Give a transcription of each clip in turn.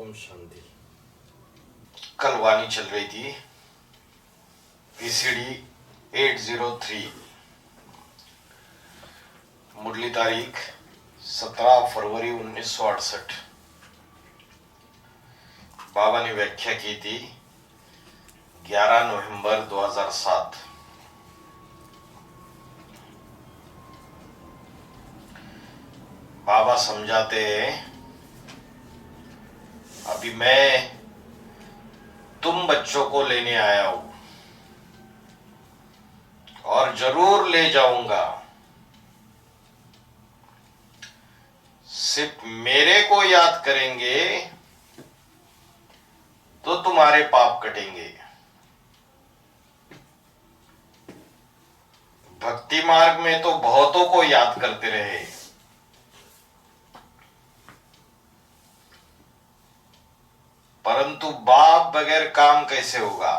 ओम शांति। कल वाणी चल रही थी पीसीडी 803। मुरली तारीख 17 फरवरी 1968। बाबा ने व्याख्या की थी 11 नवंबर 2007। बाबा समझाते हैं, अभी मैं तुम बच्चों को लेने आया हूं और जरूर ले जाऊंगा। सिर्फ मेरे को याद करेंगे तो तुम्हारे पाप कटेंगे। भक्ति मार्ग में तो बहुतों को याद करते रहे, परंतु बाप बगैर काम कैसे होगा।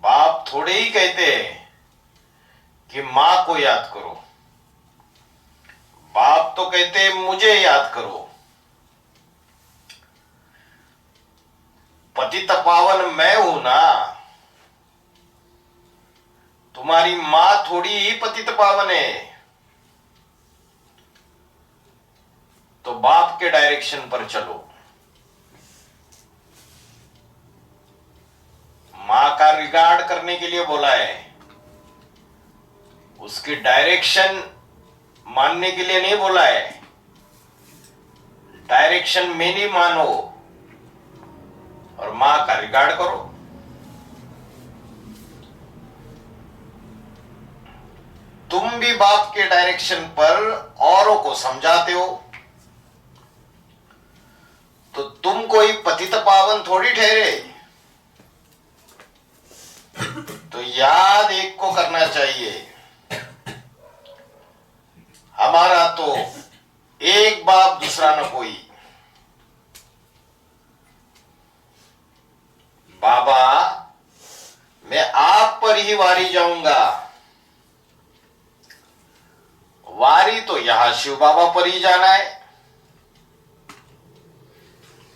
बाप थोड़े ही कहते हैं कि मां को याद करो, बाप तो कहते हैं मुझे याद करो। पतित पावन मैं हूं ना, तुम्हारी मां थोड़ी ही पतित पावन है। तो बाप के डायरेक्शन पर चलो। मां का रिगार्ड करने के लिए बोला है, उसकी डायरेक्शन मानने के लिए नहीं बोला है। डायरेक्शन मेरी मानो और मां का रिगार्ड करो। तुम भी बाप के डायरेक्शन पर औरों को समझाते हो, तो तुम कोई पतित पावन थोड़ी ठहरे। तो याद एक को करना चाहिए, हमारा तो एक बाप दूसरा न कोई। बाबा मैं आप पर ही वारी जाऊंगा। वारी तो यहां शिव बाबा पर ही जाना है,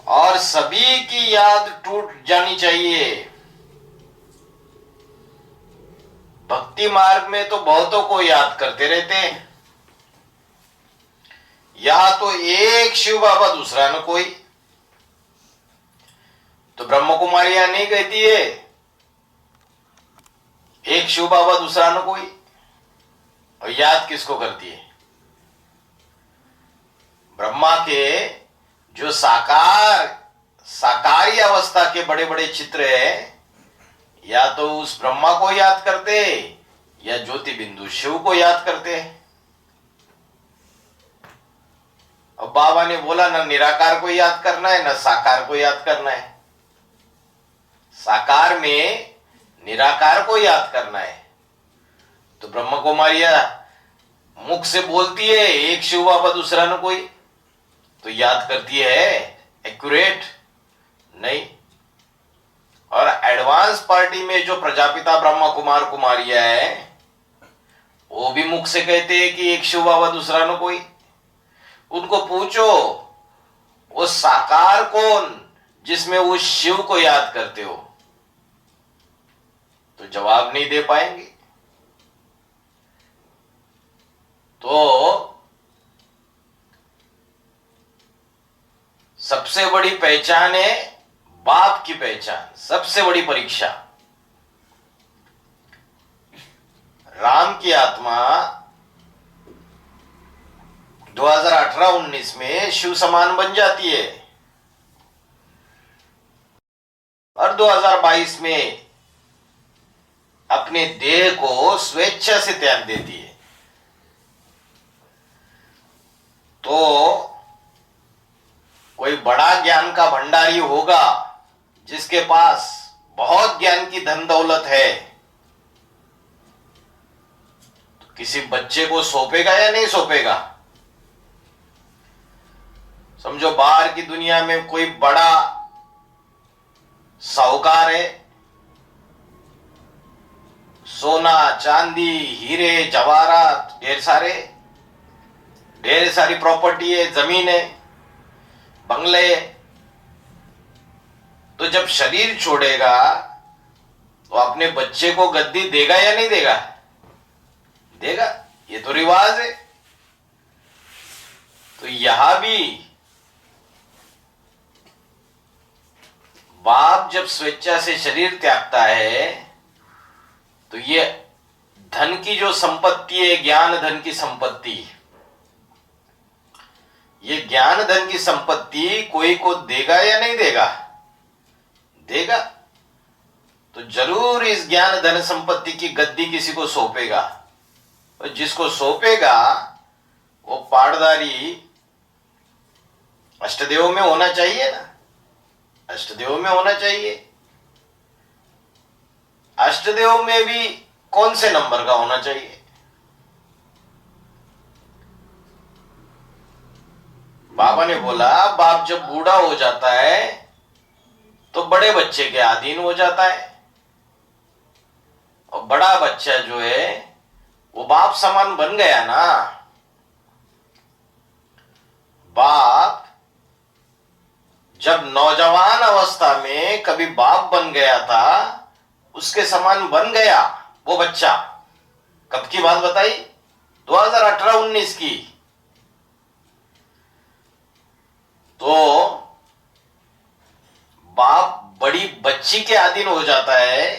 और सभी की याद टूट जानी चाहिए। भक्ति मार्ग में तो बहुतों को याद करते रहते हैं, यहां तो एक शिव बाबा दूसरा न कोई। तो ब्रह्म कुमारियां नहीं कहती है एक शिव बाबा दूसरा न कोई, और याद किसको करती है। ब्रह्मा के जो साकारी अवस्था के बड़े बड़े चित्र है, या तो उस ब्रह्मा को याद करते या ज्योति बिंदु शिव को याद करते। अब बाबा ने बोला न निराकार को याद करना है, न साकार को याद करना है। साकार में निराकार को याद करना है। तो ब्रह्म कुमारियां मुख से बोलती है एक शिव बाबा दूसरा न कोई, तो याद करती है एक्यूरेट नहीं। और एडवांस पार्टी में जो प्रजापिता ब्रह्मा कुमार कुमारियां है, वो भी मुख से कहते हैं कि एक शिव बाबा दूसरा न कोई। उनको पूछो वो साकार कौन जिसमें उस शिव को याद करते हो, तो जवाब नहीं दे पाएंगे। तो सबसे बड़ी पहचान है बाप की पहचान, सबसे बड़ी परीक्षा। राम की आत्मा 2018-19 में शिव समान बन जाती है, और 2022 में अपने देह को स्वेच्छा से त्याग देती है। तो कोई बड़ा ज्ञान का भंडारी होगा जिसके पास बहुत ज्ञान की धन दौलत है, तो किसी बच्चे को सौंपेगा या नहीं सौंपेगा। समझो बाहर की दुनिया में कोई बड़ा साहूकार है, सोना चांदी हीरे जवाहरात ढेर सारे, ढेर सारी प्रॉपर्टी है, जमीन है, बंगले है। तो जब शरीर छोड़ेगा तो अपने बच्चे को गद्दी देगा या नहीं देगा? देगा। ये तो रिवाज है। तो यहां भी बाप जब स्वेच्छा से शरीर त्यागता है तो ये धन की जो संपत्ति है, ज्ञान धन की संपत्ति, ये ज्ञान धन की संपत्ति कोई को देगा या नहीं देगा? देगा। तो जरूर इस ज्ञान धन संपत्ति की गद्दी किसी को सौंपेगा, और जिसको सौंपेगा वो पाड़दारी अष्टदेव में होना चाहिए ना, अष्टदेव में होना चाहिए। अष्टदेव में भी कौन से नंबर का होना चाहिए? बाबा ने बोला बाप जब बूढ़ा हो जाता है तो बड़े बच्चे के अधीन हो जाता है, और बड़ा बच्चा जो है वो बाप समान बन गया ना। बाप जब नौजवान अवस्था में कभी बाप बन गया था, उसके समान बन गया वो बच्चा। कब की बात बताई? 2018-19 की। तो बाप बड़ी बच्ची के अधीन हो जाता है,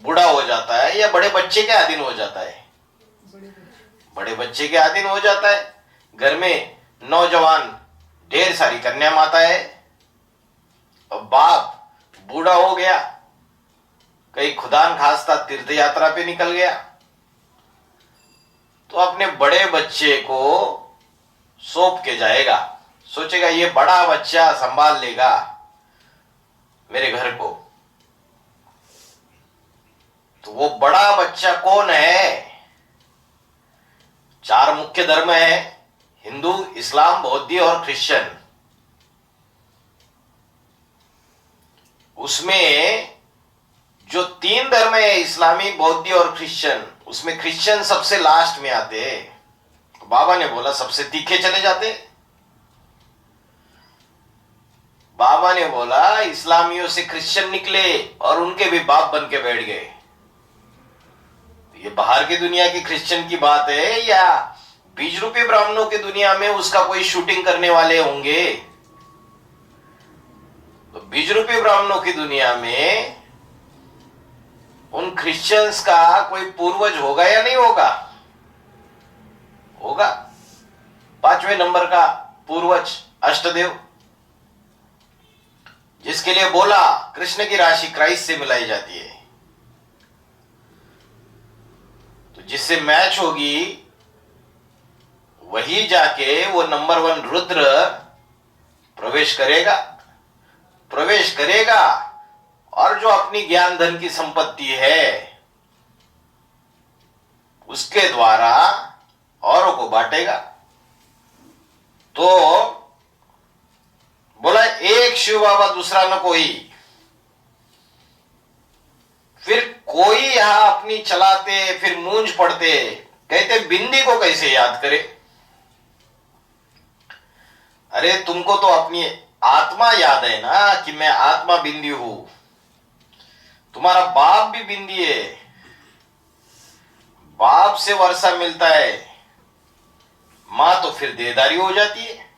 बूढ़ा हो जाता है, या बड़े बच्चे के अधीन हो जाता है? बड़े बच्चे के अधीन हो जाता है। घर में नौजवान ढेर सारी कन्या माता है, और बाप बूढ़ा हो गया, कहीं खुदान खास्ता तीर्थ यात्रा पे निकल गया, तो अपने बड़े बच्चे को सौंप के जाएगा। सोचेगा ये बड़ा बच्चा संभाल लेगा मेरे घर को। तो वो बड़ा बच्चा कौन है? 4 मुख्य धर्म है, हिंदू, इस्लाम, बौद्ध और क्रिश्चियन। उसमें जो 3 धर्म है, इस्लामी, बौद्ध और क्रिश्चियन, उसमें क्रिश्चियन सबसे लास्ट में आते हैं। बाबा ने बोला सबसे तीखे चले जाते। बाबा ने बोला इस्लामियों से क्रिश्चियन निकले और उनके भी बाप बन के बैठ गए। ये बाहर की दुनिया की क्रिश्चियन की बात है, या बीज रूपी ब्राह्मणों की दुनिया में उसका कोई शूटिंग करने वाले होंगे? तो बीज रूपी ब्राह्मणों की दुनिया में उन क्रिश्चियंस का कोई पूर्वज होगा या नहीं होगा? होगा। 5वें नंबर का पूर्वज अष्टदेव, जिसके लिए बोला कृष्ण की राशि क्राइस्ट से मिलाई जाती है। तो जिससे मैच होगी वही जाके वो नंबर 1 रुद्र प्रवेश करेगा, और जो अपनी ज्ञान धन की संपत्ति है उसके द्वारा औरों को बांटेगा। तो बोला एक शिव बाबा दूसरा न कोई। फिर कोई यहां अपनी चलाते, फिर मूंज पड़ते, कहते बिंदी को कैसे याद करे? अरे तुमको तो अपनी आत्मा याद है ना कि मैं आत्मा बिंदी हूं। तुम्हारा बाप भी बिंदी है, बाप से वर्षा मिलता है, मां तो फिर देदारी हो जाती है।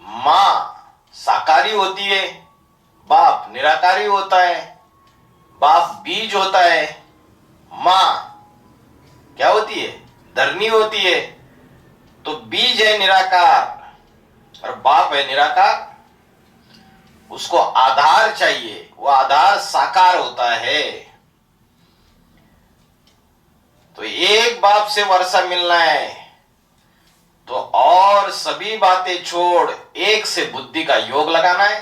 मां साकारी होती है, बाप निराकारी होता है। बाप बीज होता है, मां क्या होती है? धरनी होती है। तो बीज है निराकार और बाप है निराकार। उसको आधार चाहिए, वो आधार साकार होता है। तो एक बाप से वर्षा मिलना है तो और सभी बातें छोड़ एक से बुद्धि का योग लगाना है।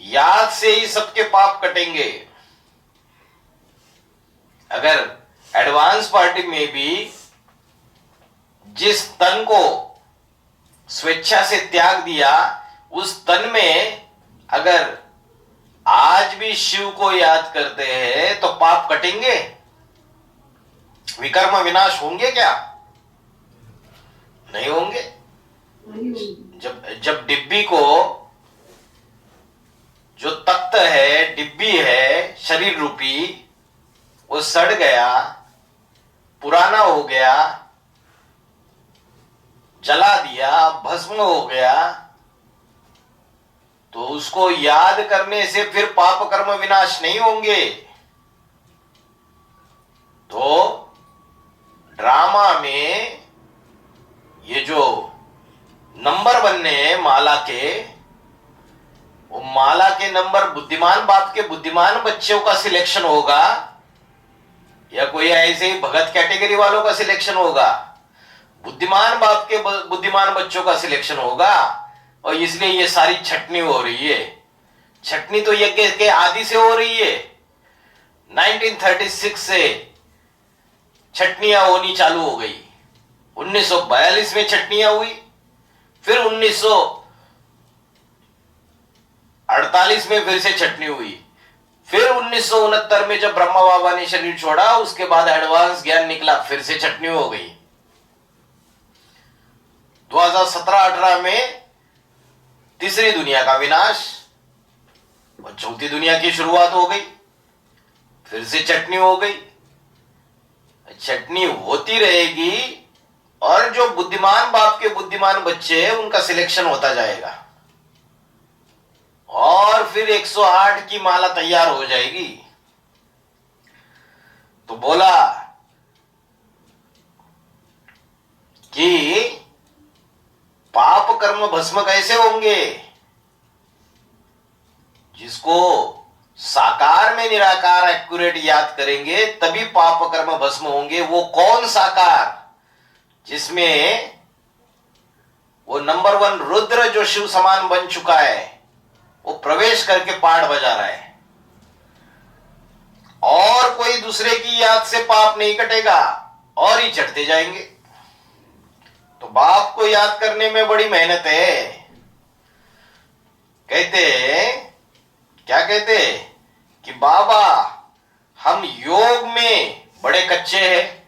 याद से ही सबके पाप कटेंगे। अगर एडवांस पार्टी में भी जिस तन को स्वेच्छा से त्याग दिया, उस तन में अगर आज भी शिव को याद करते हैं तो पाप कटेंगे? विकर्म विनाश होंगे क्या? नहीं होंगे। जब जब डिब्बी को, जो तख्त है, डिब्बी है शरीर रूपी, वो सड़ गया, पुराना हो गया, जला दिया, भस्म हो गया, तो उसको याद करने से फिर पाप कर्म विनाश नहीं होंगे। तो ड्रामा में ये जो नंबर बनने हैं माला के, वो माला के नंबर बुद्धिमान बाप के बुद्धिमान बच्चों का सिलेक्शन होगा या कोई ऐसे ही भगत कैटेगरी वालों का सिलेक्शन होगा? बुद्धिमान बाप के बुद्धिमान बच्चों का सिलेक्शन होगा। और इसलिए ये सारी छटनी हो रही है। छटनी तो यज्ञ के आदि से हो रही है। 1936 से छटनियां होनी चालू हो गई। 1942 में छटनियां हुई, फिर 1948 में फिर से छटनी हुई, फिर 1969 में जब ब्रह्मा बाबा ने शरीर छोड़ा, उसके बाद एडवांस ज्ञान निकला, फिर से छटनी हो गई। 2017-18 में तीसरी दुनिया का विनाश और चौथी दुनिया की शुरुआत हो गई, फिर से चटनी हो गई। चटनी होती रहेगी और जो बुद्धिमान बाप के बुद्धिमान बच्चे हैं उनका सिलेक्शन होता जाएगा और फिर 108 की माला तैयार हो जाएगी। तो बोला कि पाप कर्म भस्म कैसे होंगे? जिसको साकार में निराकार एक्यूरेट याद करेंगे तभी पाप कर्म भस्म होंगे। वो कौन साकार? जिसमें वो नंबर 1 रुद्र जो शिव समान बन चुका है, वो प्रवेश करके पाठ बजा रहा है और कोई दूसरे की याद से पाप नहीं कटेगा और ही चढ़ते जाएंगे। तो बाप को याद करने में बड़ी मेहनत है। कहते क्या कहते कि बाबा हम योग में बड़े कच्चे हैं,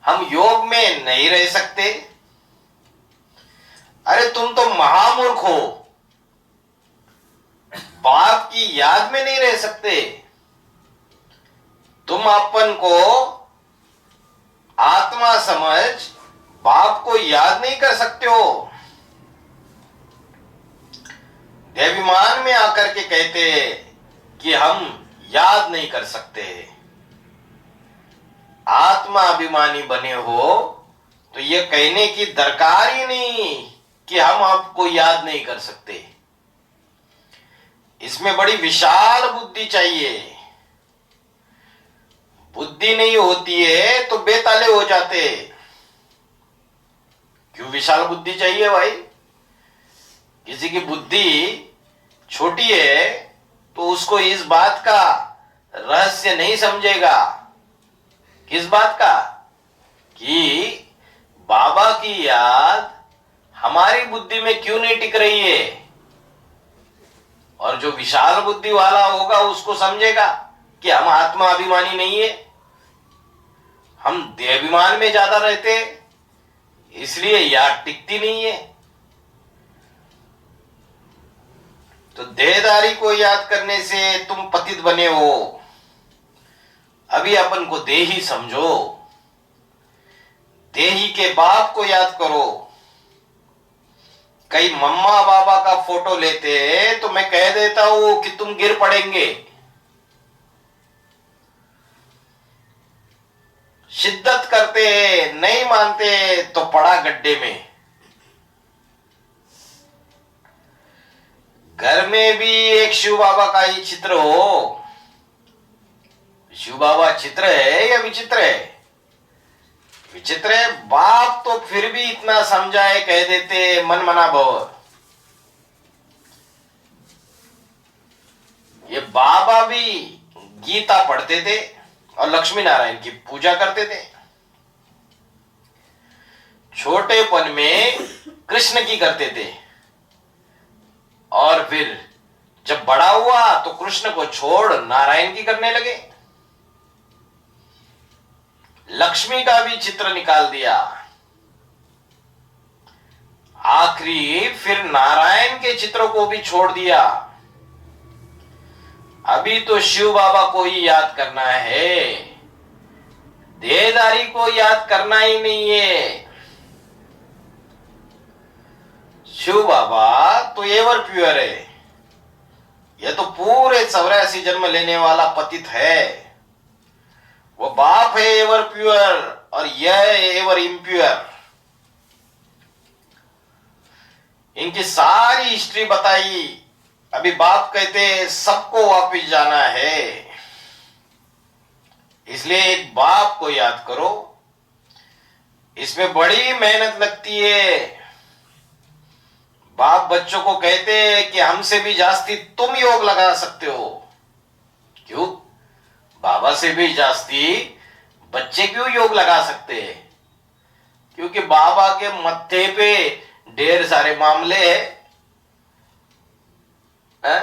हम योग में नहीं रह सकते। अरे तुम तो महामूर्ख हो, बाप की याद में नहीं रह सकते। तुम अपन को आत्मा समझ बाप को याद नहीं कर सकते हो। देवाभिमान में आकर के कहते कि हम याद नहीं कर सकते। आत्मा अभिमानी बने हो तो ये कहने की दरकार ही नहीं कि हम आपको याद नहीं कर सकते। इसमें बड़ी विशाल बुद्धि चाहिए। बुद्धि नहीं होती है तो बेताले हो जाते। क्यों विशाल बुद्धि चाहिए भाई? किसी की बुद्धि छोटी है तो उसको इस बात का रहस्य नहीं समझेगा। किस बात का? कि बाबा की याद हमारी बुद्धि में क्यों नहीं टिक रही है। और जो विशाल बुद्धि वाला होगा उसको समझेगा कि हम आत्मा अभिमानी नहीं है, हम देहाभिमान में ज्यादा रहते, इसलिए याद टिकती नहीं है। तो देहदारी को याद करने से तुम पतित बने हो। अभी अपन को देही समझो, देही के बाप को याद करो। कई मम्मा बाबा का फोटो लेते हैं तो मैं कह देता हूं कि तुम गिर पड़ेंगे। शिद्दत करते हैं, नहीं मानते तो पड़ा गड्ढे में। घर में भी एक शिव बाबा का ही चित्र हो। शिव बाबा चित्र है या विचित्र है? विचित्र है। बाप तो फिर भी इतना समझाए, कह देते मन मना भव। ये बाबा भी गीता पढ़ते थे और लक्ष्मी नारायण की पूजा करते थे। छोटेपन में कृष्ण की करते थे और फिर जब बड़ा हुआ तो कृष्ण को छोड़ नारायण की करने लगे। लक्ष्मी का भी चित्र निकाल दिया। आखिरी फिर नारायण के चित्र को भी छोड़ दिया। अभी तो शिव बाबा को ही याद करना है, देहधारी को याद करना ही नहीं है। शिव बाबा तो एवर प्योर है, यह तो पूरे 84 जन्म लेने वाला पतित है। वो बाप है एवर प्योर और यह एवर इम्प्योर। इनकी सारी हिस्ट्री बताई। अभी बाप कहते सबको वापिस जाना है, इसलिए एक बाप को याद करो। इसमें बड़ी मेहनत लगती है। बाप बच्चों को कहते हैं कि हमसे भी जास्ती तुम योग लगा सकते हो। क्यों? बाबा से भी जास्ती बच्चे क्यों योग लगा सकते हैं? क्योंकि बाबा के मत्थे पे ढेर सारे मामले हैं।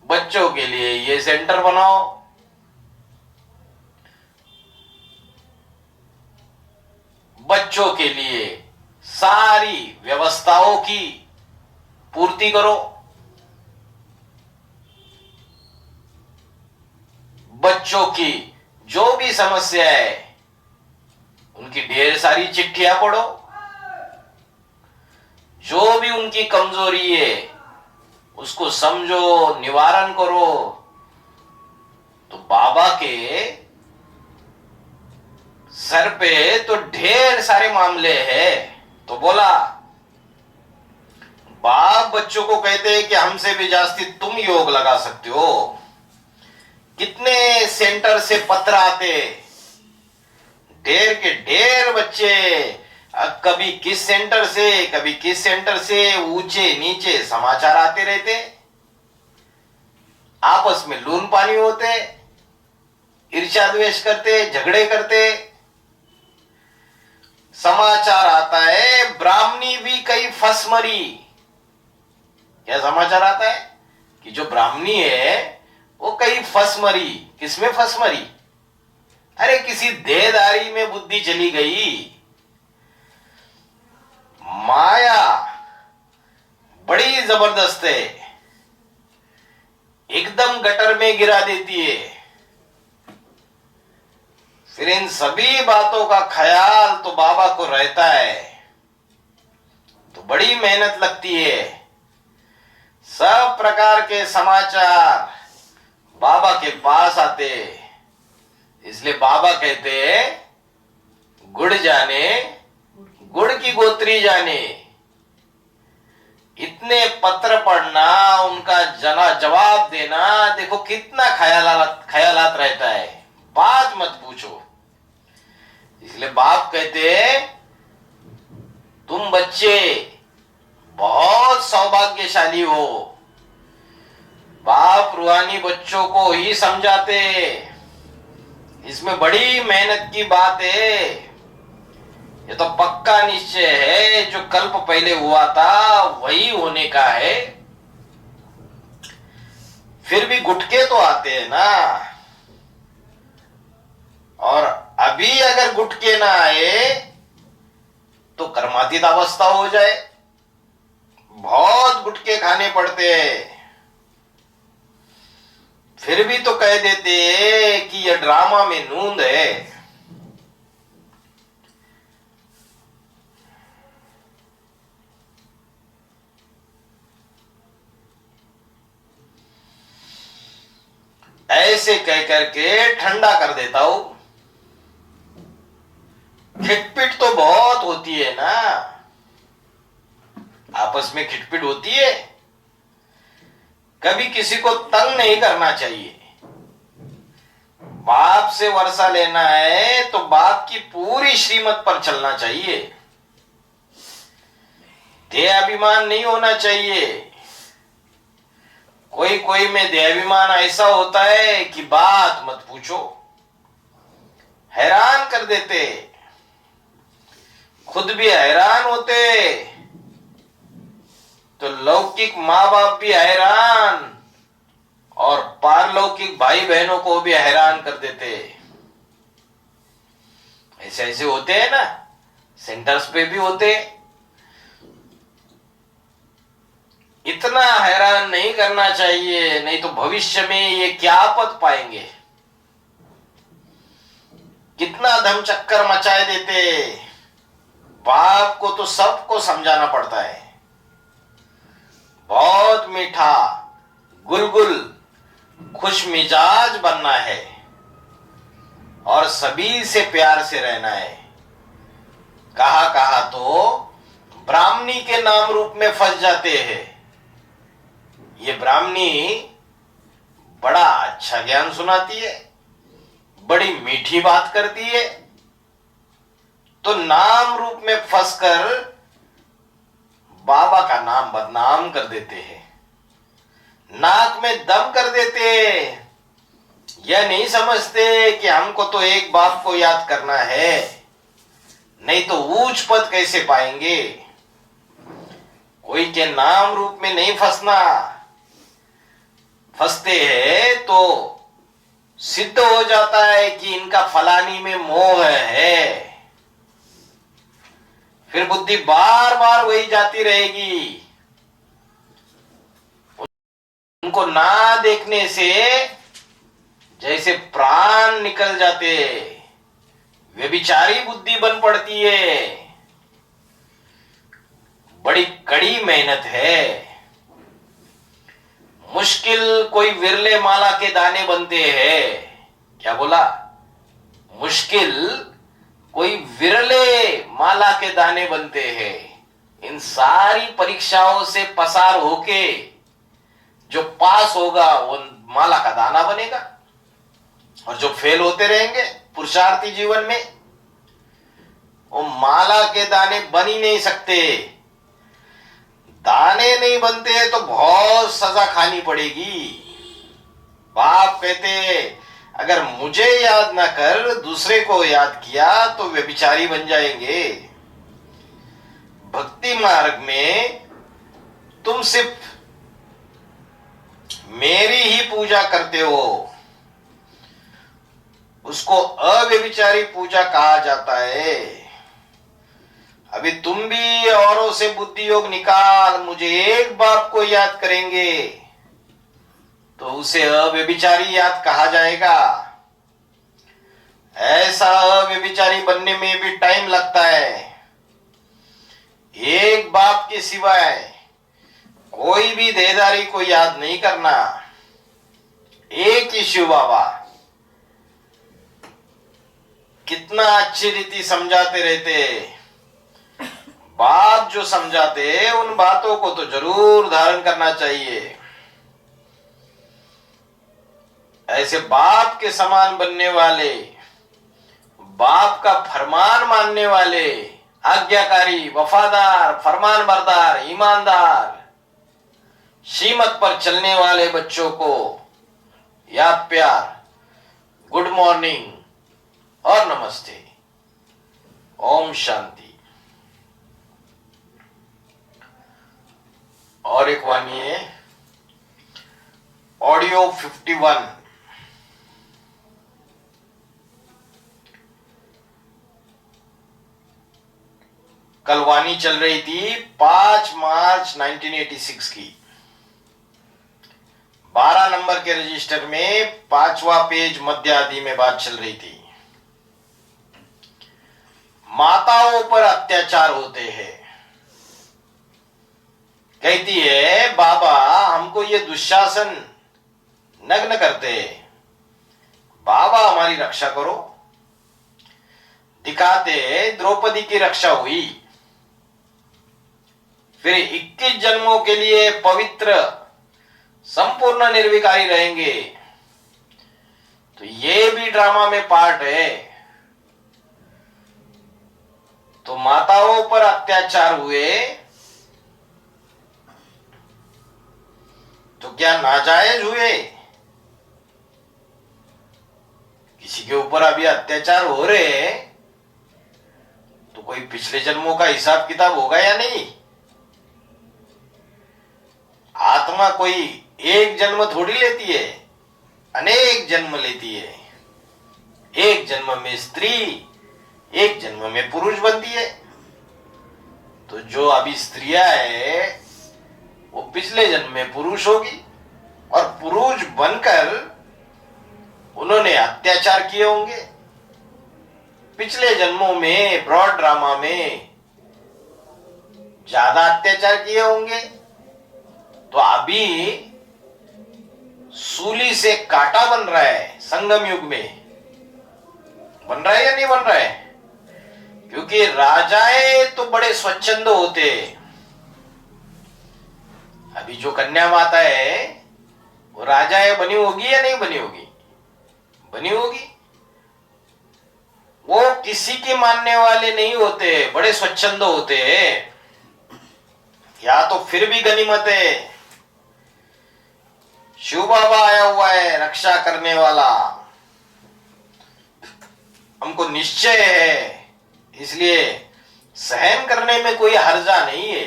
बच्चों के लिए ये सेंटर बनाओ, बच्चों के लिए सारी व्यवस्थाओं की पूर्ति करो। बच्चों की जो भी समस्या है उनकी ढेर सारी चिट्ठियां पढ़ो। जो भी उनकी कमजोरी है उसको समझो, निवारण करो। तो बाबा के सर पे तो ढेर सारे मामले हैं। तो बोला बाप बच्चों को कहते हैं कि हमसे भी जास्ती तुम योग लगा सकते हो। कितने सेंटर से पत्र आते, ढेर के ढेर बच्चे, कभी किस सेंटर से कभी किस सेंटर से ऊंचे नीचे समाचार आते रहते। आपस में लून पानी होते, ईर्ष्या द्वेष करते, झगड़े करते। समाचार आता है ब्राह्मणी भी कई फंस मरी। क्या समाचार आता है कि जो ब्राह्मणी है वो कई फंस मरी। किसमें फंस मरी? अरे किसी देहधारी में बुद्धि चली गई। माया बड़ी जबरदस्त है, एकदम गटर में गिरा देती है। फिर इन सभी बातों का ख्याल तो बाबा को रहता है, तो बड़ी मेहनत लगती है। सब प्रकार के समाचार बाबा के पास आते, इसलिए बाबा कहते हैं गुड़ जाने गुड़ की गोत्री जाने। इतने पत्र पढ़ना, उनका जवाब देना, देखो कितना ख्यालात रहता है, बात मत पूछो। इसलिए बाप कहते हैं तुम बच्चे बहुत सौभाग्यशाली हो। बाप रूहानी बच्चों को ही समझाते। इसमें बड़ी मेहनत की बात है। ये तो पक्का निश्चय है, जो कल्प पहले हुआ था वही होने का है। फिर भी गुटके तो आते हैं ना, और अभी अगर गुटके ना आए तो कर्मातीत अवस्था हो जाए। बहुत गुटके खाने पड़ते हैं। फिर भी तो कह देते हैं कि यह ड्रामा में नूंद है। ऐसे कह करके ठंडा कर देता हूं। खिटपिट तो बहुत होती है ना, आपस में खिटपिट होती है। कभी किसी को तंग नहीं करना चाहिए। बाप से वर्षा लेना है तो बाप की पूरी श्रीमत पर चलना चाहिए। देहाभिमान नहीं होना चाहिए। कोई कोई में देहाभिमान ऐसा होता है कि बात मत पूछो, हैरान कर देते, खुद भी हैरान होते, तो लौकिक माँ बाप भी हैरान और पारलौकिक भाई बहनों को भी हैरान कर देते। ऐसे ऐसे होते हैं ना, सेंटर्स पे भी होते हैं। इतना हैरान नहीं करना चाहिए, नहीं तो भविष्य में ये क्या पद पाएंगे। कितना धम चक्कर मचाए देते। बाप को तो सबको समझाना पड़ता है। बहुत मीठा, गुलगुल, खुश मिजाज बनना है और सभी से प्यार से रहना है। कहा कहा तो ब्राह्मणी के नाम रूप में फंस जाते हैं। ये ब्राह्मणी बड़ा अच्छा ज्ञान सुनाती है, बड़ी मीठी बात करती है, तो नाम रूप में फंसकर बाबा का नाम बदनाम कर देते हैं, नाक में दम कर देते। यह नहीं समझते कि हमको तो एक बाप को याद करना है, नहीं तो ऊंच पद कैसे पाएंगे। कोई के नाम रूप में नहीं फंसना। फंसते हैं तो सिद्ध हो जाता है कि इनका फलानी में मोह है। फिर बुद्धि बार बार वही जाती रहेगी। उनको ना देखने से जैसे प्राण निकल जाते, व्यभिचारी बुद्धि बन पड़ती है। बड़ी कड़ी मेहनत है। मुश्किल कोई विरले माला के दाने बनते हैं। क्या बोला? मुश्किल कोई विरले माला के दाने बनते हैं। इन सारी परीक्षाओं से पसार होके जो पास होगा वो माला का दाना बनेगा, और जो फेल होते रहेंगे पुरुषार्थी जीवन में, वो माला के दाने बन ही नहीं सकते। दाने नहीं बनते तो बहुत सजा खानी पड़ेगी। बाप कहते अगर मुझे याद ना कर दूसरे को याद किया तो व्यभिचारी बन जाएंगे। भक्ति मार्ग में तुम सिर्फ मेरी ही पूजा करते हो, उसको अव्यभिचारी पूजा कहा जाता है। अभी तुम भी औरों से बुद्धि योग निकाल, मुझे एक बाप को याद करेंगे तो उसे अव्यभिचारी याद कहा जाएगा। ऐसा अव्यभिचारी बनने में भी टाइम लगता है। एक बाप के सिवाय कोई भी देहधारी को याद नहीं करना। एक ही शिव बाबा। कितना अच्छी रीति समझाते रहते। बाप जो समझाते उन बातों को तो जरूर धारण करना चाहिए। ऐसे बाप के समान बनने वाले, बाप का फरमान मानने वाले, आज्ञाकारी, वफादार, फरमान बरदार, ईमानदार, श्रीमत पर चलने वाले बच्चों को याद प्यार, गुड मॉर्निंग और नमस्ते। ओम शांति। और एक वाणी है, ऑडियो 51। कल वाणी चल रही थी 5 मार्च 1986 की। 12 नंबर के रजिस्टर में 5वां पेज मध्य आदि में बात चल रही थी। माताओं पर अत्याचार होते हैं। कहती है बाबा हमको ये दुशासन नग्न करते हैं, बाबा हमारी रक्षा करो। दिखाते द्रौपदी की रक्षा हुई, फिर 21 जन्मों के लिए पवित्र संपूर्ण निर्विकारी रहेंगे। तो ये भी ड्रामा में पार्ट है। तो माताओं पर अत्याचार हुए तो क्या नाजायज हुए? किसी के ऊपर अभी अत्याचार हो रहे हैं तो कोई पिछले जन्मों का हिसाब किताब होगा या नहीं? आत्मा कोई एक जन्म थोड़ी लेती है, अनेक जन्म लेती है। एक जन्म में स्त्री, एक जन्म में पुरुष बनती है। तो जो अभी स्त्रियां है वो पिछले जन्म में पुरुष होगी, और पुरुष बनकर उन्होंने अत्याचार किए होंगे पिछले जन्मों में, ब्रॉड ड्रामा में ज्यादा अत्याचार किए होंगे। तो अभी सूली से कांटा बन रहा है, संगम युग में बन रहा है या नहीं बन रहा है? क्योंकि राजाएं तो बड़े स्वच्छंद होते। अभी जो कन्या माता है वो राजाएं बनी होगी या नहीं बनी होगी? बनी होगी। वो किसी के मानने वाले नहीं होते, बड़े स्वच्छंद होते हैं। या तो फिर भी गनीमत है, शिव बाबा आया हुआ है रक्षा करने वाला, हमको निश्चय है, इसलिए सहन करने में कोई हर्जा नहीं है।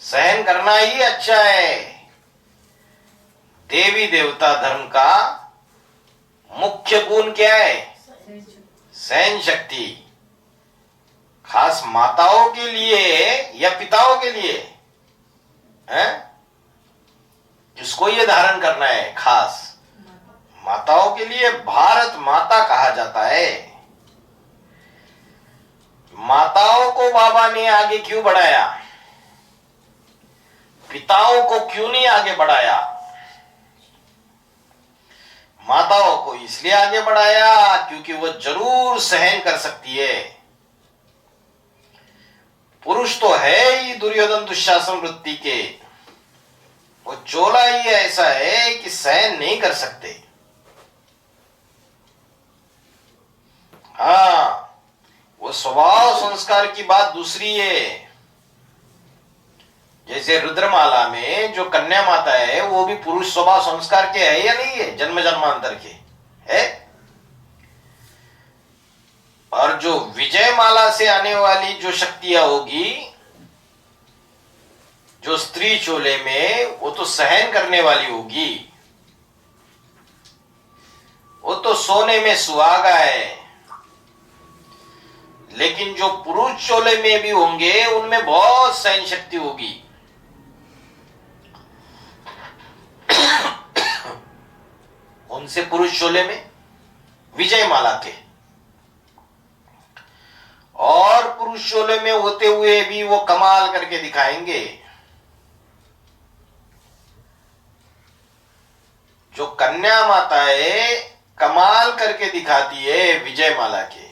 सहन करना ही अच्छा है। देवी देवता धर्म का मुख्य गुण क्या है? सहन शक्ति। खास माताओं के लिए या पिताओं के लिए है? जिसको ये धारण करना है, खास माताओं के लिए भारत माता कहा जाता है। माताओं को बाबा ने आगे क्यों बढ़ाया? पिताओं को क्यों नहीं आगे बढ़ाया? माताओं को इसलिए आगे बढ़ाया क्योंकि वो जरूर सहन कर सकती है। पुरुष तो है ही दुर्योधन दुशासन वृत्ति के, वो चोला ही ऐसा है कि सहन नहीं कर सकते। हाँ, वो स्वभाव संस्कार की बात दूसरी है। जैसे रुद्रमाला में जो कन्या माता है वो भी पुरुष स्वभाव संस्कार के है या नहीं है? जन्म जन्मांतर के है। और जो विजय माला से आने वाली जो शक्तियां होगी, जो स्त्री चोले में, वो तो सहन करने वाली होगी। वो तो सोने में सुहागा है। लेकिन जो पुरुष चोले में भी होंगे उनमें बहुत सहन शक्ति होगी। उनसे पुरुष चोले में विजय माला के, और पुरुष चोले में होते हुए भी वो कमाल करके दिखाएंगे। जो कन्या माता है कमाल करके दिखाती है विजय माला के,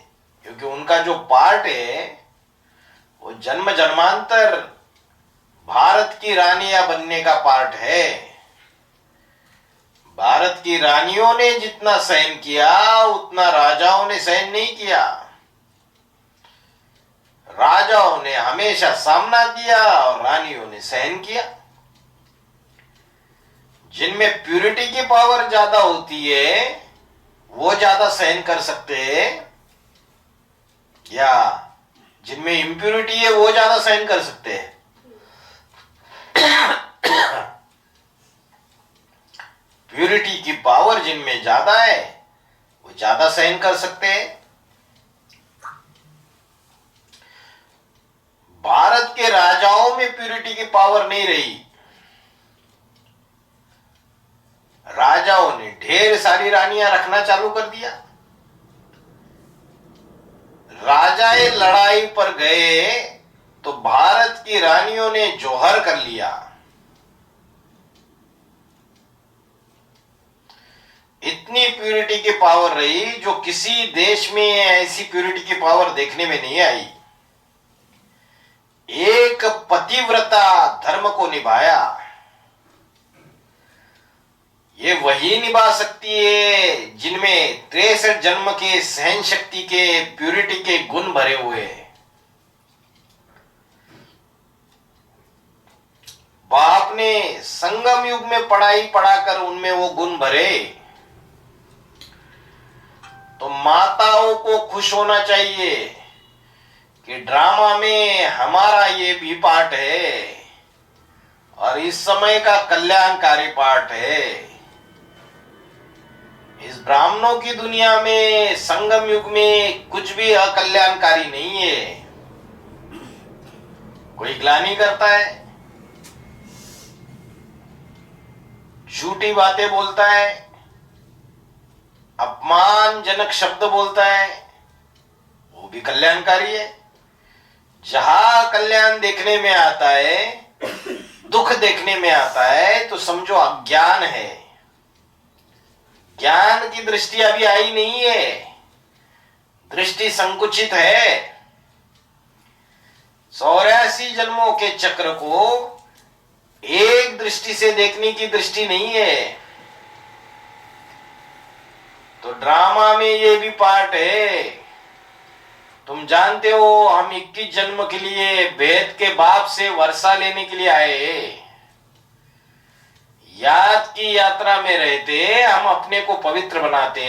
क्योंकि उनका जो पार्ट है वो जन्म जन्मांतर भारत की रानियां बनने का पार्ट है। भारत की रानियों ने जितना सहन किया उतना राजाओं ने सहन नहीं किया। राजाओं ने हमेशा सामना किया और रानियों ने सहन किया। जिनमें प्यूरिटी की पावर ज्यादा होती है वो ज्यादा सहन कर सकते हैं, या जिनमें इंप्यूरिटी है वो ज्यादा सहन कर सकते हैं? प्यूरिटी की पावर जिनमें ज्यादा है वो ज्यादा सहन कर सकते हैं। भारत के राजाओं में प्यूरिटी की पावर नहीं रही। राजाओं ने ढेर सारी रानियां रखना चालू कर दिया। राजाए लड़ाई पर गए तो भारत की रानियों ने जोहर कर लिया। इतनी प्यूरिटी की पावर रही जो किसी देश में ऐसी प्यूरिटी की पावर देखने में नहीं आई। एक पतिव्रता धर्म को निभाया। ये वही निभा सकती है जिनमें 63 जन्म के सहन शक्ति के, प्यूरिटी के गुण भरे हुए हैं। बाप ने संगम युग में पढ़ाई पढ़ाकर उनमें वो गुण भरे, तो माताओं को खुश होना चाहिए कि ड्रामा में हमारा ये भी पार्ट है और इस समय का कल्याणकारी पार्ट है। इस ब्राह्मणों की दुनिया में, संगम युग में कुछ भी अकल्याणकारी नहीं है। कोई ग्लानि करता है, झूठी बातें बोलता है, अपमानजनक शब्द बोलता है, वो भी कल्याणकारी है। जहां कल्याण देखने में आता है, दुख देखने में आता है, तो समझो अज्ञान है। ज्ञान की दृष्टि अभी आई नहीं है, दृष्टि संकुचित है। 84 जन्मों के चक्र को एक दृष्टि से देखने की दृष्टि नहीं है। तो ड्रामा में ये भी पार्ट है। तुम जानते हो, हम 21 जन्म के लिए वेद के बाप से वर्षा लेने के लिए आए। याद की यात्रा में रहते हम अपने को पवित्र बनाते,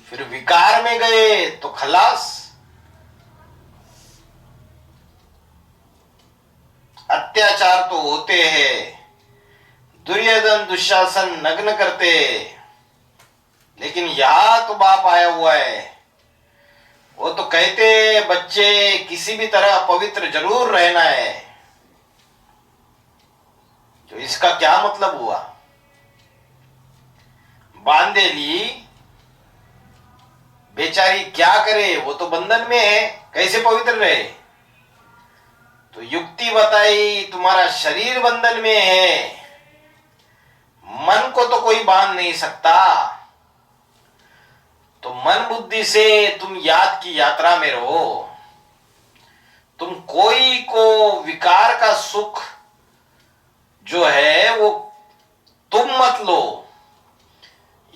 फिर विकार में गए तो खलास। अत्याचार तो होते हैं, दुर्योधन दुशासन नग्न करते, लेकिन यहां तो बाप आया हुआ है। वो तो कहते बच्चे किसी भी तरह पवित्र जरूर रहना है। तो इसका क्या मतलब हुआ? बांधे ली बेचारी क्या करे, वो तो बंधन में है, कैसे पवित्र रहे? तो युक्ति बताई, तुम्हारा शरीर बंधन में है, मन को तो कोई बांध नहीं सकता। तो मन बुद्धि से तुम याद की यात्रा में रहो। तुम कोई को विकार का सुख जो है वो तुम मत लो।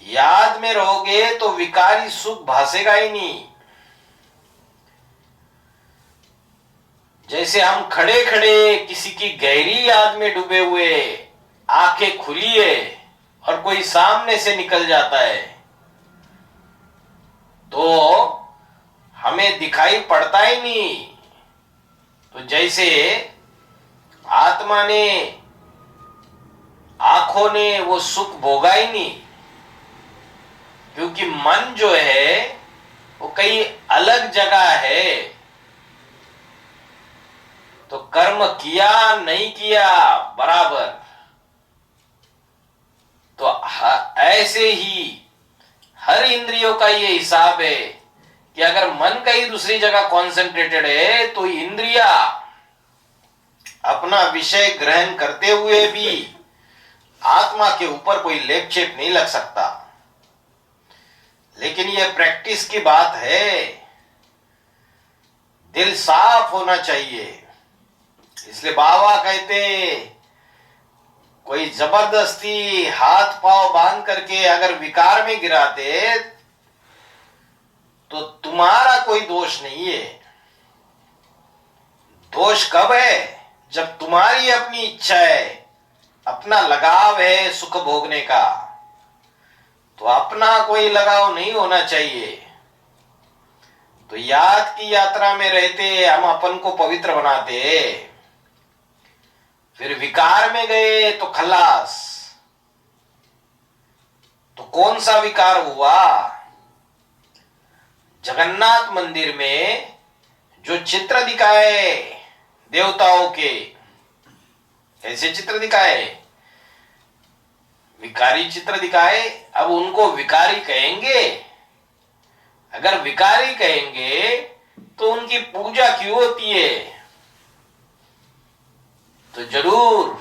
याद में रहोगे तो विकारी सुख भासेगा ही नहीं। जैसे हम खड़े खड़े किसी की गहरी याद में डूबे हुए, आंखें खुली है और कोई सामने से निकल जाता है, तो हमें दिखाई पड़ता ही नहीं। तो जैसे आत्मा ने, आंखों ने वो सुख भोगा ही नहीं, क्योंकि मन जो है वो कई अलग जगह है। तो कर्म किया नहीं किया बराबर। तो ऐसे ही हर इंद्रियों का ये हिसाब है कि अगर मन कहीं दूसरी जगह कॉन्सेंट्रेटेड है तो इंद्रिया अपना विषय ग्रहण करते हुए भी आत्मा के ऊपर कोई लेपचेप नहीं लग सकता। लेकिन यह प्रैक्टिस की बात है, दिल साफ होना चाहिए। इसलिए बाबा कहते, कोई जबरदस्ती हाथ पांव बांध करके अगर विकार में गिराते तो तुम्हारा कोई दोष नहीं है। दोष कब है? जब तुम्हारी अपनी इच्छा है, अपना लगाव है सुख भोगने का। तो अपना कोई लगाव नहीं होना चाहिए। तो याद की यात्रा में रहते हम अपन को पवित्र बनाते, फिर विकार में गए तो खलास। तो कौन सा विकार हुआ? जगन्नाथ मंदिर में जो चित्र दिखाए देवताओं के, कैसे चित्र दिखाए? विकारी चित्र दिखाए। अब उनको विकारी कहेंगे? अगर विकारी कहेंगे तो उनकी पूजा क्यों होती है? तो जरूर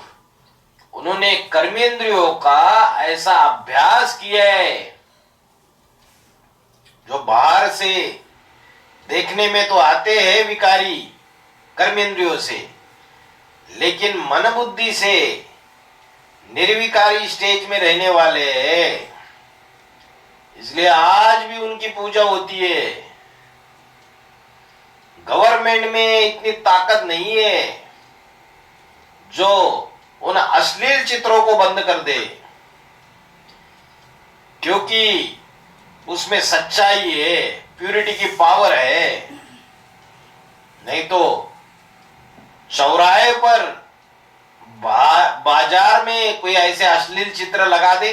उन्होंने कर्मेंद्रियों का ऐसा अभ्यास किया है जो बाहर से देखने में तो आते हैं विकारी कर्मेंद्रियों से, लेकिन मन बुद्धि से निर्विकारी स्टेज में रहने वाले हैं। इसलिए आज भी उनकी पूजा होती है। गवर्नमेंट में इतनी ताकत नहीं है जो उन अश्लील चित्रों को बंद कर दे, क्योंकि उसमें सच्चाई है, प्यूरिटी की पावर है। नहीं तो चौराहे पर बाजार में कोई ऐसे अश्लील चित्र लगा दे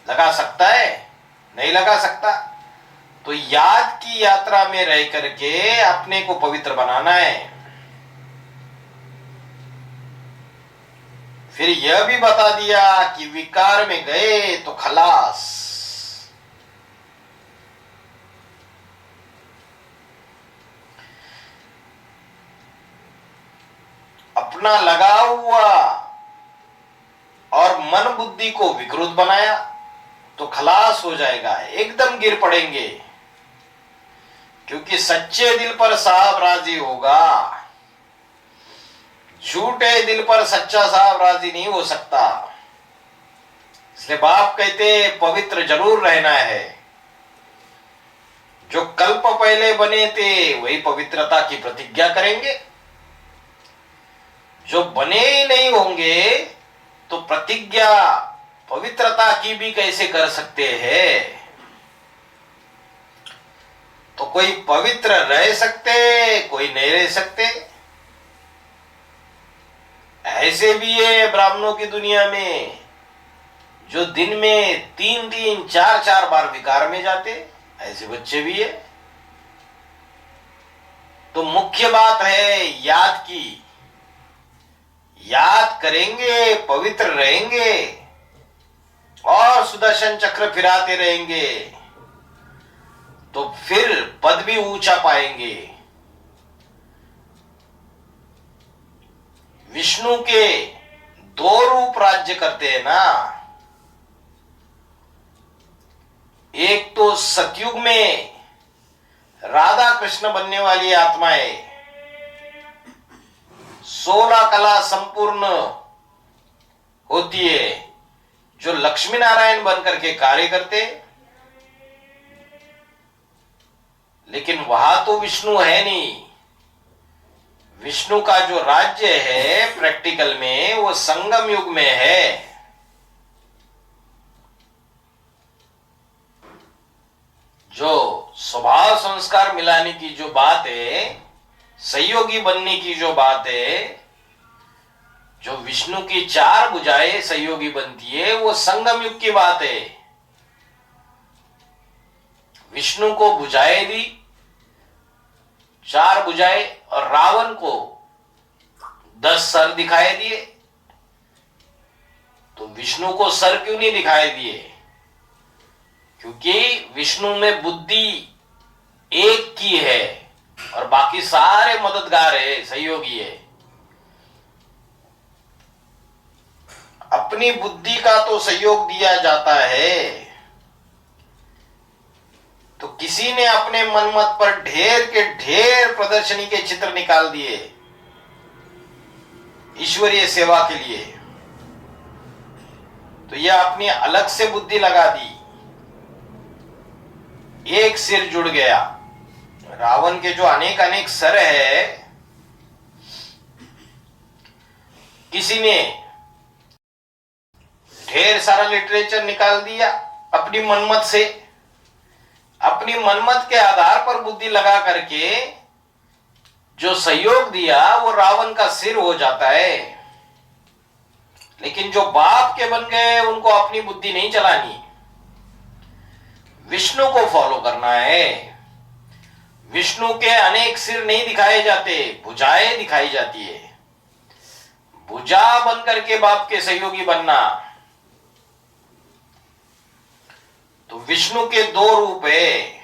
लगा सकता है? नहीं लगा सकता। तो याद की यात्रा में रह करके अपने को पवित्र बनाना है। फिर यह भी बता दिया कि विकार में गए तो खलास। अपना लगा हुआ और मन बुद्धि को विकृत बनाया तो खलास हो जाएगा, एकदम गिर पड़ेंगे। क्योंकि सच्चे दिल पर साहब राजी होगा, झूठे दिल पर सच्चा साहब राजी नहीं हो सकता। इसलिए बाप कहते पवित्र जरूर रहना है। जो कल्प पहले बने थे वही पवित्रता की प्रतिज्ञा करेंगे। जो बने ही नहीं होंगे तो प्रतिज्ञा पवित्रता की भी कैसे कर सकते हैं? तो कोई पवित्र रह सकते, कोई नहीं रह सकते। ऐसे भी है ब्राह्मणों की दुनिया में जो दिन में 3-3, 4-4 बार विकार में जाते, ऐसे बच्चे भी है। तो मुख्य बात है याद की। याद करेंगे, पवित्र रहेंगे और सुदर्शन चक्र फिराते रहेंगे तो फिर पद भी ऊंचा पाएंगे। विष्णु के 2 रूप राज्य करते हैं ना। एक तो सतयुग में राधा कृष्ण बनने वाली आत्माएं 16 कला संपूर्ण होती है, जो लक्ष्मी नारायण बनकर के कार्य करते। लेकिन वहां तो विष्णु है नहीं। विष्णु का जो राज्य है प्रैक्टिकल में वो संगम युग में है। जो स्वभाव संस्कार मिलाने की जो बात है, सहयोगी बनने की जो बात है, जो विष्णु की 4 भुजाएं सहयोगी बनती है, वो संगम युग की बात है। विष्णु को भुजाएं दी 4 भुजाएं और रावण को 10 सर दिखाए दिए। तो विष्णु को सर क्यों नहीं दिखाए दिए? क्योंकि विष्णु में बुद्धि एक की है और बाकी सारे मददगार है, सहयोगी है। अपनी बुद्धि का तो सहयोग दिया जाता है। तो किसी ने अपने मनमत पर ढेर के ढेर प्रदर्शनी के चित्र निकाल दिए ईश्वरीय सेवा के लिए, तो यह अपनी अलग से बुद्धि लगा दी। एक सिर जुड़ गया। रावण के जो अनेक अनेक सर है, किसी ने ढेर सारा लिटरेचर निकाल दिया अपनी मनमत से। अपनी मनमत के आधार पर बुद्धि लगा करके जो सहयोग दिया वो रावण का सिर हो जाता है। लेकिन जो बाप के बन गए उनको अपनी बुद्धि नहीं चलानी, विष्णु को फॉलो करना है। विष्णु के अनेक सिर नहीं दिखाए जाते, भुजाएं दिखाई जाती है। भुजा बनकर के बाप के सहयोगी बनना। तो विष्णु के 2 रूप है,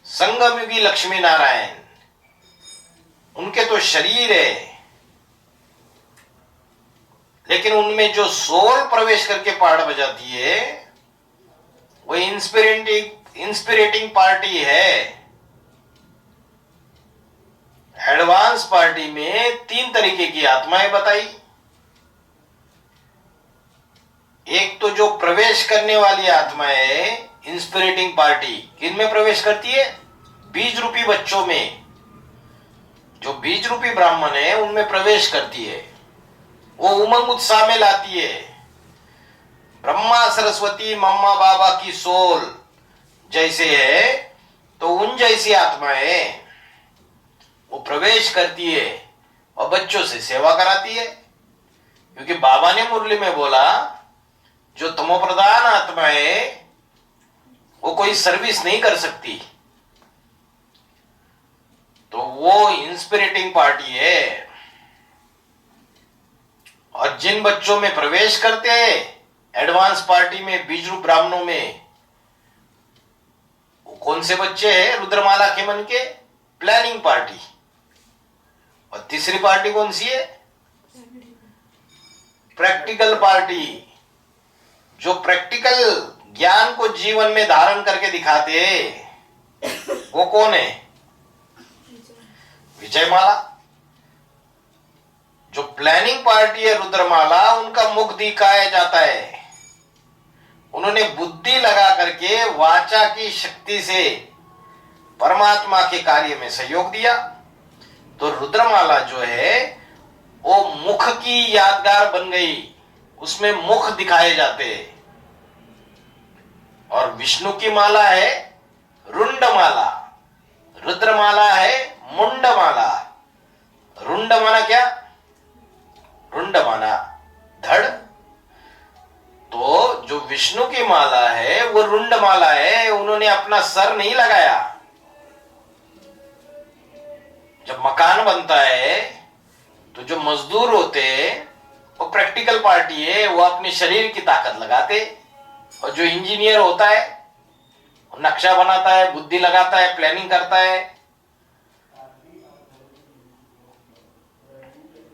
संगमयुगी लक्ष्मी नारायण, उनके तो शरीर है, लेकिन उनमें जो सोल प्रवेश करके पहाड़ बजाती है वो इंस्पिरेटिंग पार्टी है। एडवांस पार्टी में 3 तरीके की आत्माएं बताई। एक तो जो प्रवेश करने वाली आत्मा है इंस्पिरेटिंग पार्टी, किन में प्रवेश करती है? बीज रूपी बच्चों में। जो बीज रूपी ब्राह्मण है उनमें प्रवेश करती है, वो उमंग उत्साह में लाती है। ब्रह्मा सरस्वती मम्मा बाबा की सोल जैसे है तो उन जैसी आत्माएं वो प्रवेश करती है और बच्चों से सेवा कराती है। क्योंकि बाबा ने मुरली में बोला जो तमोप्रधान आत्मा है वो कोई सर्विस नहीं कर सकती, तो वो इंस्पिरेटिंग पार्टी है। और जिन बच्चों में प्रवेश करते हैं एडवांस पार्टी में, बीज रूप ब्राह्मणों में, वो कौन से बच्चे हैं? रुद्रमाला के मन के प्लानिंग पार्टी। और तीसरी पार्टी कौन सी है? प्रैक्टिकल पार्टी, जो प्रैक्टिकल ज्ञान को जीवन में धारण करके दिखाते हैं। वो कौन है? विजयमाला। जो प्लानिंग पार्टी है रुद्रमाला, उनका मुख दिखाया जाता है। उन्होंने बुद्धि लगा करके वाचा की शक्ति से परमात्मा के कार्य में सहयोग दिया। तो रुद्रमाला जो है वो मुख की यादगार बन गई, उसमें मुख दिखाए जाते हैं। और विष्णु की माला है रुंडमाला, रुद्रमाला है मुंडमाला। रुंड माना क्या? रुंड माना धड़। तो जो विष्णु की माला है वो रुंड माला है, उन्होंने अपना सर नहीं लगाया। जब मकान बनता है तो जो मजदूर होते हैं वो प्रैक्टिकल पार्टी है, वो अपने शरीर की ताकत लगाते। और जो इंजीनियर होता है वो नक्शा बनाता है, बुद्धि लगाता है, प्लानिंग करता है।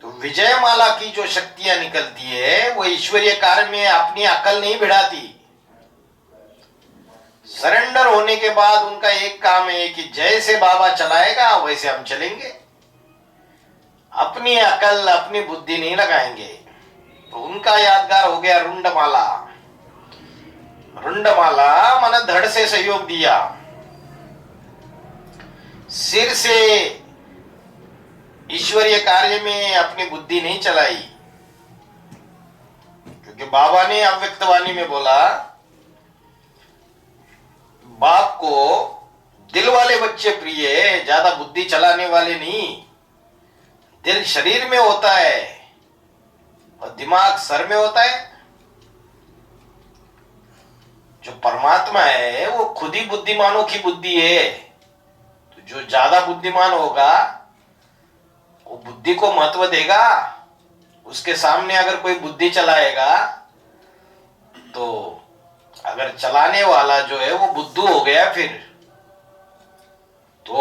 तो विजयमाला की जो शक्तियां निकलती है वो ईश्वरीय कार्य में अपनी अकल नहीं भिड़ाती। सरेंडर होने के बाद उनका एक काम है कि जैसे बाबा चलाएगा वैसे हम चलेंगे, अपनी अकल अपनी बुद्धि नहीं लगाएंगे। तो उनका यादगार हो गया रुंडमाला। रुंडमाला माने धड़ से सहयोग दिया, सिर से ईश्वरीय कार्य में अपनी बुद्धि नहीं चलाई। क्योंकि बाबा ने अव्यक्तवाणी में बोला, बाप को दिल वाले बच्चे प्रिय है, ज्यादा बुद्धि चलाने वाले नहीं। दिल शरीर में होता है और दिमाग सर में होता है। जो परमात्मा है वो खुद ही बुद्धिमानों की बुद्धि है। तो जो ज्यादा बुद्धिमान होगा वो बुद्धि को महत्व देगा। उसके सामने अगर कोई बुद्धि चलाएगा तो अगर चलाने वाला जो है वो बुद्धू हो गया, फिर तो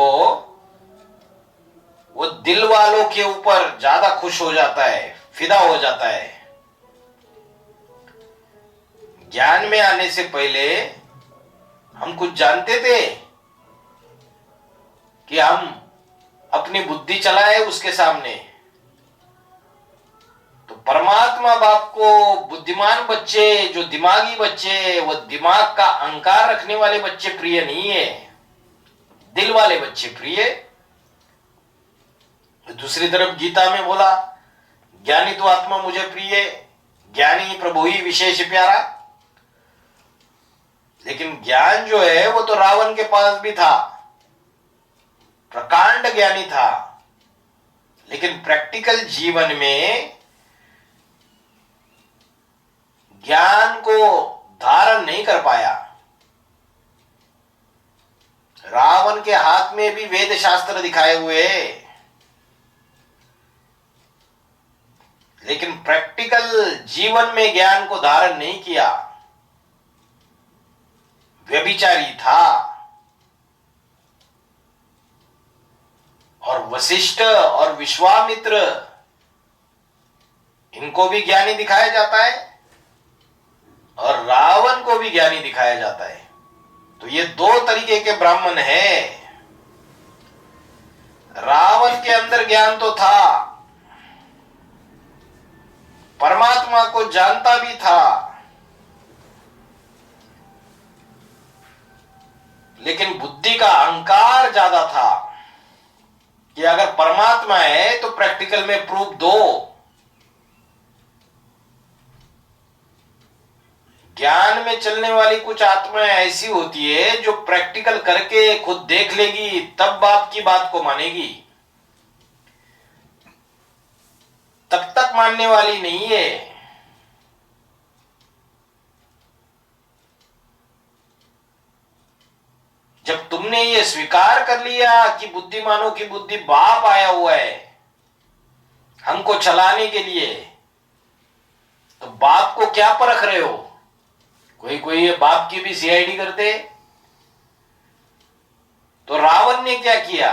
वो दिल वालों के ऊपर ज्यादा खुश हो जाता है, फिदा हो जाता है। ज्ञान में आने से पहले हम कुछ जानते थे कि हम अपनी बुद्धि चलाए उसके सामने। तो परमात्मा बाप को बुद्धिमान बच्चे, जो दिमागी बच्चे, वो दिमाग का अहंकार रखने वाले बच्चे प्रिय नहीं है, दिल वाले बच्चे प्रिय। दूसरी तरफ गीता में बोला, ज्ञानी तो आत्मा मुझे प्रिय, ज्ञानी प्रभु ही विशेष प्यारा। लेकिन ज्ञान जो है वो तो रावण के पास भी था, प्रकांड ज्ञानी था। लेकिन प्रैक्टिकल जीवन में ज्ञान को धारण नहीं कर पाया। रावण के हाथ में भी वेद शास्त्र दिखाए हुए, लेकिन प्रैक्टिकल जीवन में ज्ञान को धारण नहीं किया, व्यभिचारी था। और वशिष्ठ और विश्वामित्र, इनको भी ज्ञानी दिखाया जाता है और रावण को भी ज्ञानी दिखाया जाता है। तो ये दो तरीके के ब्राह्मण हैं। रावण के अंदर ज्ञान तो था, परमात्मा को जानता भी था, लेकिन बुद्धि का अहंकार ज्यादा था कि अगर परमात्मा है तो प्रैक्टिकल में प्रूफ दो। ज्ञान में चलने वाली कुछ आत्माएं ऐसी होती है जो प्रैक्टिकल करके खुद देख लेगी, तब बाप की बात को मानेगी। तब तक मानने वाली नहीं है। जब तुमने ये स्वीकार कर लिया कि बुद्धिमानों की बुद्धि बाप आया हुआ है हमको चलाने के लिए, तो बाप को क्या परख रहे हो? कोई कोई ये बाप की भी सीआईडी करते। तो रावण ने क्या किया?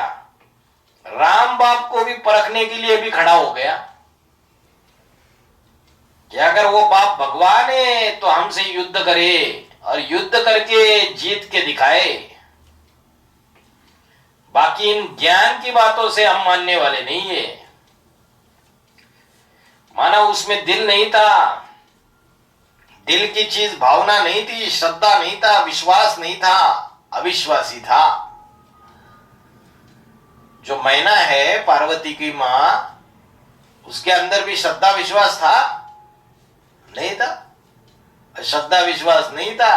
राम बाप को भी परखने के लिए भी खड़ा हो गया कि अगर वो बाप भगवान है तो हमसे युद्ध करे और युद्ध करके जीत के दिखाए। बाकी इन ज्ञान की बातों से हम मानने वाले नहीं है। माना उसमें दिल नहीं था, दिल की चीज भावना नहीं थी, श्रद्धा नहीं था, विश्वास नहीं था, अविश्वासी था। जो मैना है पार्वती की मां, उसके अंदर भी श्रद्धा विश्वास था? नहीं था। श्रद्धा विश्वास नहीं था,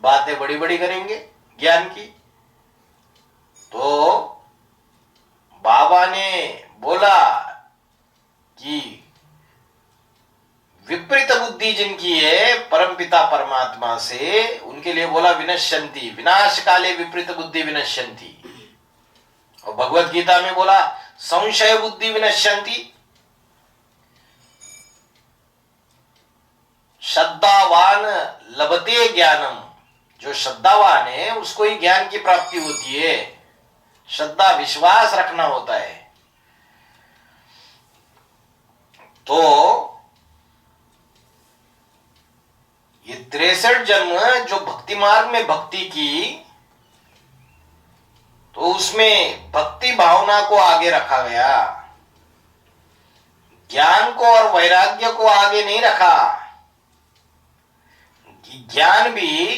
बातें बड़ी बड़ी करेंगे ज्ञान की। तो बाबा ने बोला कि विपरीत बुद्धि जिनकी है परमपिता परमात्मा से, उनके लिए बोला विनश्यंती, विनाश काले विपरीत बुद्धि विनश्यंती। और भगवत गीता में बोला संशय बुद्धि विनश्यंती। श्रद्धावान लभते ज्ञानम, जो श्रद्धावान है उसको ही ज्ञान की प्राप्ति होती है। श्रद्धा विश्वास रखना होता है। तो ये 63 जन्म जो भक्ति मार्ग में भक्ति की, तो उसमें भक्ति भावना को आगे रखा गया, ज्ञान को और वैराग्य को आगे नहीं रखा। ज्ञान भी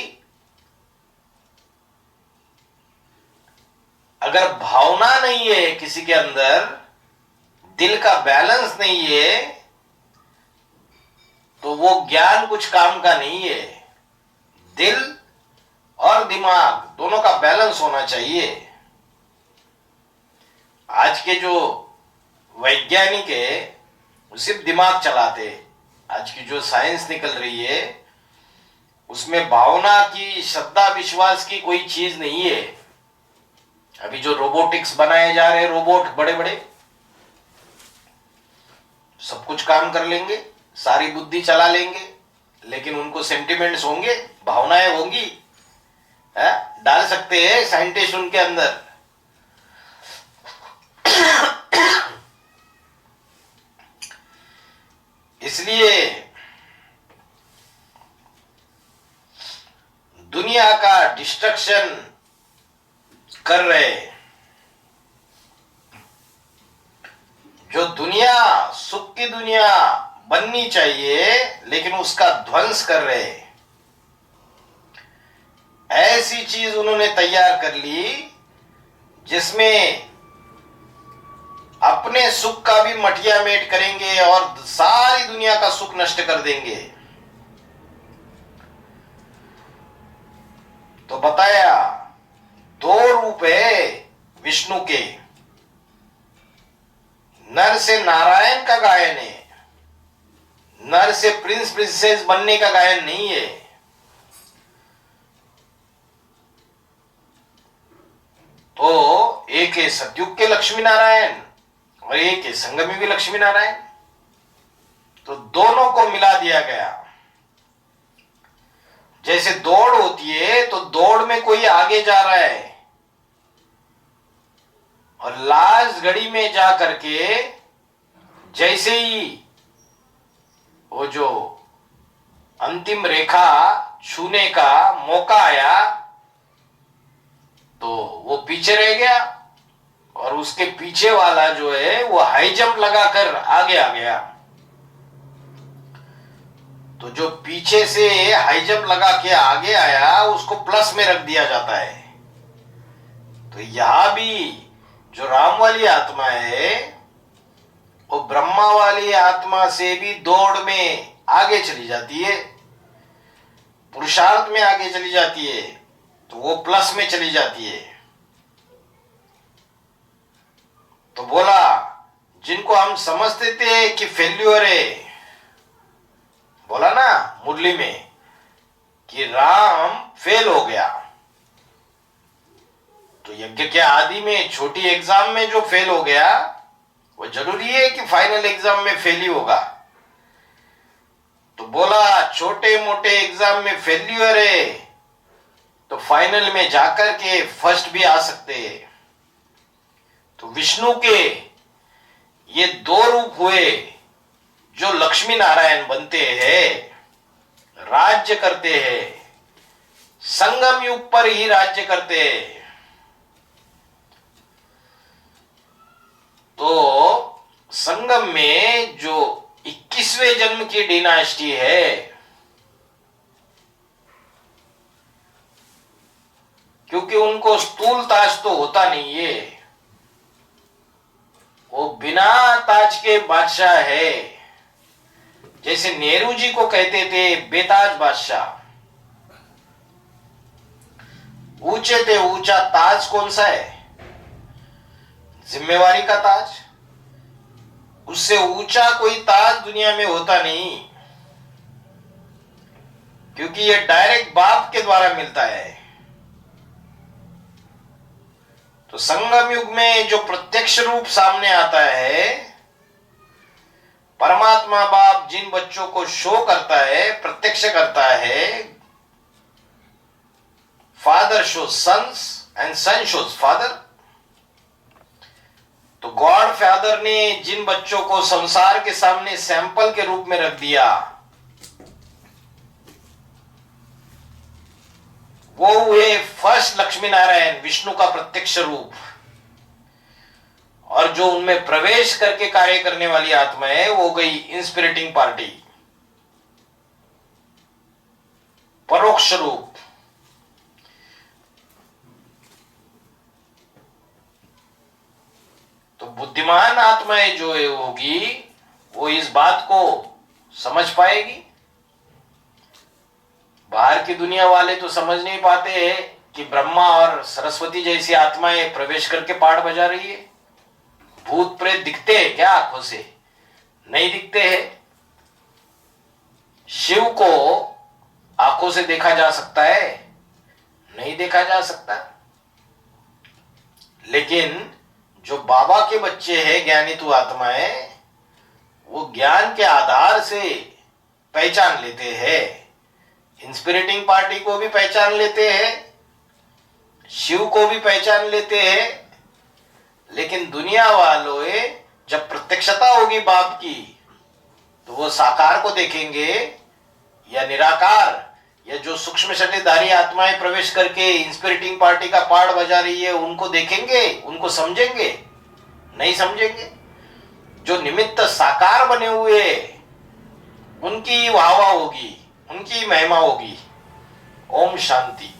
अगर भावना नहीं है किसी के अंदर, दिल का बैलेंस नहीं है, तो वो ज्ञान कुछ काम का नहीं है। दिल और दिमाग दोनों का बैलेंस होना चाहिए। आज के जो वैज्ञानिक है वो सिर्फ दिमाग चलाते। आज की जो साइंस निकल रही है उसमें भावना की, श्रद्धा विश्वास की कोई चीज नहीं है। अभी जो रोबोटिक्स बनाए जा रहे हैं, रोबोट बड़े बड़े सब कुछ काम कर लेंगे, सारी बुद्धि चला लेंगे, लेकिन उनको सेंटिमेंट्स होंगे, भावनाएं होंगी, है? डाल सकते हैं साइंटिस्ट उनके अंदर। इसलिए दुनिया का डिस्ट्रक्शन कर रहे। जो दुनिया सुख की दुनिया बननी चाहिए लेकिन उसका ध्वंस कर रहे। ऐसी चीज उन्होंने तैयार कर ली जिसमें अपने सुख का भी मटिया मेट करेंगे और सारी दुनिया का सुख नष्ट कर देंगे। तो बताया 2 रूप है विष्णु के। नर से नारायण का गायन है, नर से प्रिंस प्रिंसेस बनने का गायन नहीं है। तो एक है सतयुग के लक्ष्मी नारायण और एक है संगम युग लक्ष्मी नारायण। तो दोनों को मिला दिया गया। जैसे दौड़ होती है तो दौड़ में कोई आगे जा रहा है और लास्ट घड़ी में जा करके जैसे ही वो जो अंतिम रेखा छूने का मौका आया तो वो पीछे रह गया और उसके पीछे वाला जो है वो हाई जंप लगाकर आगे आ गया। तो जो पीछे से हाई जंप लगा के आगे आया उसको प्लस में रख दिया जाता है। तो यहां भी जो राम वाली आत्मा है वो ब्रह्मा वाली आत्मा से भी दौड़ में आगे चली जाती है, पुरुषार्थ में आगे चली जाती है, तो वो प्लस में चली जाती है। तो बोला जिनको हम समझते थे कि फेल्यूर है, बोला ना मुरली में कि राम फेल हो गया, तो यज्ञ के आदि में छोटी एग्जाम में जो फेल हो गया वो जरूरी है कि फाइनल एग्जाम में फेल ही होगा। तो बोला छोटे मोटे एग्जाम में फेल्यूर है तो फाइनल में जाकर के फर्स्ट भी आ सकते हैं। तो विष्णु के ये दो रूप हुए जो लक्ष्मी नारायण बनते हैं, राज्य करते हैं, संगम युग पर ही राज्य करते हैं। तो संगम में जो 21वें जन्म की डिनास्टी है, क्योंकि उनको स्थूल ताज तो होता नहीं है, वो बिना ताज के बादशाह है। जैसे नेहरू जी को कहते थे बेताज बादशाह। ऊंचे ते ऊंचा ताज कौन सा है? जिम्मेवारी का ताज। उससे ऊंचा कोई ताज दुनिया में होता नहीं, क्योंकि यह डायरेक्ट बाप के द्वारा मिलता है। तो संगम युग में जो प्रत्यक्ष रूप सामने आता है, परमात्मा बाप जिन बच्चों को शो करता है, प्रत्यक्ष करता है, father shows sons and son shows father. तो गॉड फादर ने जिन बच्चों को संसार के सामने सैंपल के रूप में रख दिया, वो हुए फर्स्ट लक्ष्मी नारायण, विष्णु का प्रत्यक्ष रूप। और जो उनमें प्रवेश करके कार्य करने वाली आत्मा है वो गई इंस्पिरिटिंग पार्टी, परोक्ष रूप। तो बुद्धिमान आत्माएं जो होगी वो इस बात को समझ पाएगी। बाहर की दुनिया वाले तो समझ नहीं पाते हैं कि ब्रह्मा और सरस्वती जैसी आत्माएं प्रवेश करके पाठ बजा रही है। भूत प्रेत दिखते हैं क्या आंखों से? नहीं दिखते हैं। शिव को आंखों से देखा जा सकता है? नहीं देखा जा सकता। लेकिन जो बाबा के बच्चे हैं, ज्ञानितु आत्माएं, वो ज्ञान के आधार से पहचान लेते हैं। इंस्पिरिटिंग पार्टी को भी पहचान लेते हैं, शिव को भी पहचान लेते हैं। लेकिन दुनिया वालों जब प्रत्यक्षता होगी बाप की, तो वो साकार को देखेंगे या निराकार, या जो सूक्ष्म शरीरधारी आत्माएं प्रवेश करके इंस्पिरिटिंग पार्टी का पाठ बजा रही है उनको देखेंगे, उनको समझेंगे? नहीं समझेंगे। जो निमित्त साकार बने हुए उनकी वाहवा होगी, उनकी महिमा होगी। ओम शांति।